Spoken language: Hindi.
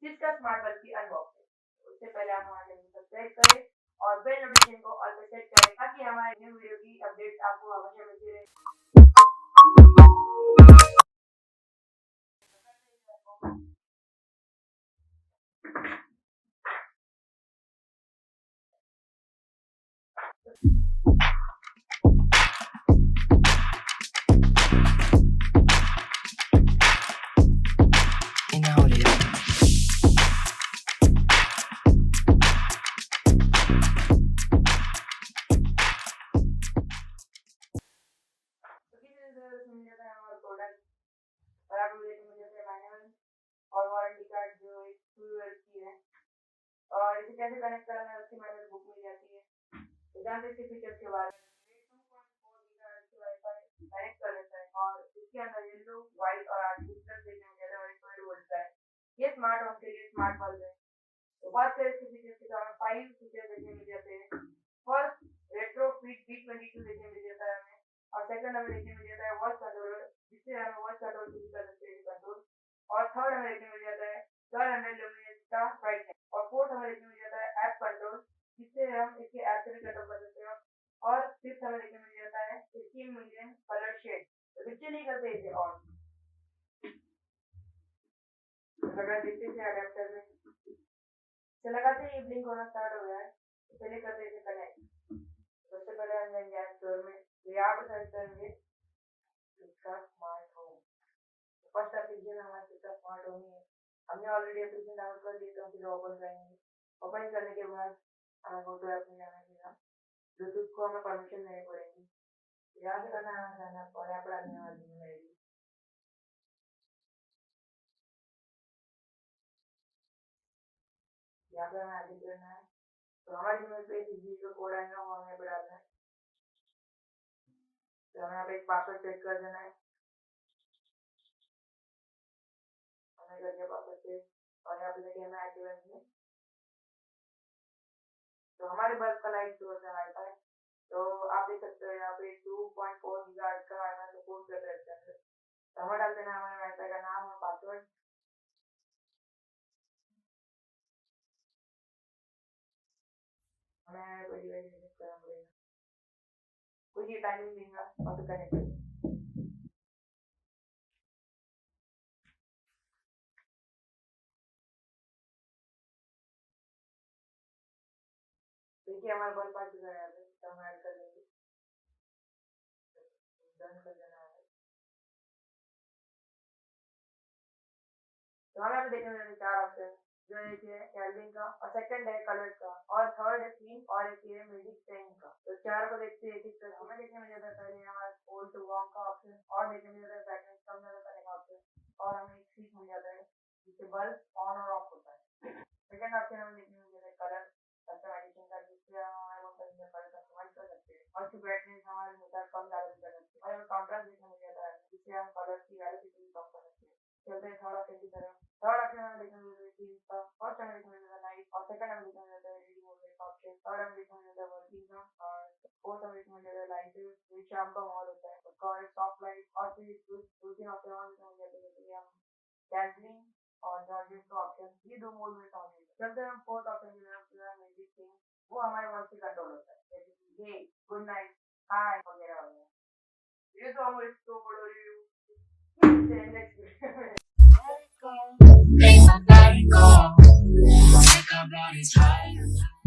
सिस्का स्मार्ट बल्ब की अनबॉक्सिंग। उससे पहले आप हमारे चैनल को सब्सक्राइब करें और बेल नोटिफिकेशन को ऑल पे सेट करें ताकि हमारे न्यू वीडियो की अपडेट्स आपको हमेशा मिलती रहे। मिल जाता है हमारा प्रोडक्ट और आपको मिल जाता है मैनुअल और वारंटी कार्ड जो 2 ईयर्स की है और इसे कैसे कनेक्ट करना है उसकी मैनुअल बुक मिल जाती है। तो जानते हैं इसके फीचर्स के बारे में। 2.4 गीगाहर्ट्ज की वाईफाई कनेक्ट कर लेता है और इसके अंदर येलो, व्हाइट और आरजीबी प्लस देखने मिल जाता है और 100 वोल्ट का है। ये स्मार्ट होम के लिए स्मार्ट बल्ब है। तो बात करें इसके फीचर्स की तो हमें 5 फीचर देखने मिल जाते हैं। फर्स्ट, रेट्रो फिट B22 देखने मिल जाता है हमें और सेकंड हमें देखने मिल जाता है वॉइस कंट्रोलर जिससे हम वॉइस कंट्रोल भी कर सकते हैं कंट्रोल। और थर्ड हमें देखने मिल जाता है 1200 लुमिनस का ब्राइटनेस और फोर्थ हमें देखने मिल जाता है ऐप कंट्रोल जिससे हम इसके ऐप से भी कंट्रोल कर सकते हैं। और फिफ्थ हमें देखने मिल जाता है 15 मिलियन कलर शेड। तो पिक्चर नहीं करते इसे ऑन लगा देखते हैं अडेप्टर में से लगाते ही ब्लिंक होना स्टार्ट हो गया है। तो पहले करते इसे कनेक्ट। सबसे पहले हम जाएंगे ऐप स्टोर में। यहाँ पर सर्च करेंगे Syska smart home. First application हमारा सिस्का स्मार्ट होम है। हमने ऑलरेडी एप्लीकेशन डाउनलोड कर लिया तो फिर ओपन करेंगे। ओपन करने के बाद हमें गो टू ऐप में जाना है। ब्लूटूथ को हमें परमिशन देनी पड़ेगी। यहाँ से करना है और ऐप डालने वाली है यहाँ पे हमें एडिट करना है। तो हमारे ईमेल पे जी का कोड आएगा वो हमें पे डालना है। तो हमें यहाँ पे एक पासवर्ड सेट कर देना है। हमें कर दिया पासवर्ड सेट और यहाँ पे लेके हमें एक्टिवेट में। तो हमारे बल्ब का लाइट सोर्स है वाईफाई। तो आप देख सकते हो यहाँ पे 2.4 गीगाहर्ट्ज का वाईफाई सपोर्ट कर रहा है। तो हमें डाल देना है हमारे वाईफाई का नाम और पासवर्ड। हमें कोई डिवाइस सेट करना पड़ेगा। कुछ ही टाइमिंग देगा और तो कनेक्ट देखिए हमारा बल्ब आ चुका है यहाँ पे। तो हम ऐड कर देंगे। डन कर देना है। तो हमें यहाँ पे देखने मिलेंगे 4 ऑप्शन जो एक है कैल्विन का और सेकंड है कलर का और थर्ड है थीम और एक है म्यूजिक सेंग का। तो चार को देखते हैं एक एक। हमें देखने मिल जाता है पहले हमारा ओल्ड टू वार्म का ऑप्शन और देखने मिल जाता है ब्राइटनेस कम ज्यादा करने का ऑप्शन और हमें एक स्विच मिल जाता है जिससे बल्ब ऑन और ऑफ होता है। सेकंड ऑप्शन हमें देखने मिल जाता है कलर कस्टमाइजेशन का जिससे हम हमारे मन पसंद का कलर कस्टमाइज कर सकते हैं और उसकी ब्राइटनेस हमारे अनुसार कम ज्यादा भी कर सकते हैं और कॉन्ट्रास्ट देखने मिल जाता है जिससे हम कलर की वैल्यू कम कर सकते हैं। चलते हैं थर्ड ऑप्शन की तरफ। थर्ड ऑप्शन हमें देखने मिल जाता है थीम का, फर्स्ट हमें देखने मिल जाता है नाइट और सेकंड हमें देखने मिल जाता है रेडी मोड का ऑप्शन, थर्ड हमें देखने मिल जाता है वर्किंग का और फोर्थ हमें देखने मिल जाता है लाइट जो शाम का माहौल होता है उसका और सॉफ्ट लाइट और फिर दो तीन ऑप्शन और देखने मिल जाते हैं जैसे हम कैजलिंग और जॉर्जियस का ऑप्शन। ये दो मोड में काम करते हैं। चलते हैं हम फोर्थ ऑप्शन की तरफ म्यूजिक थिंग। वो हमारे वॉइस से कंट्रोल होता है जैसे कि हे गुड नाइट हाय वगैरह वगैरह। ये तो हम इसको बोलो review next Let my body go. Make our bodies high.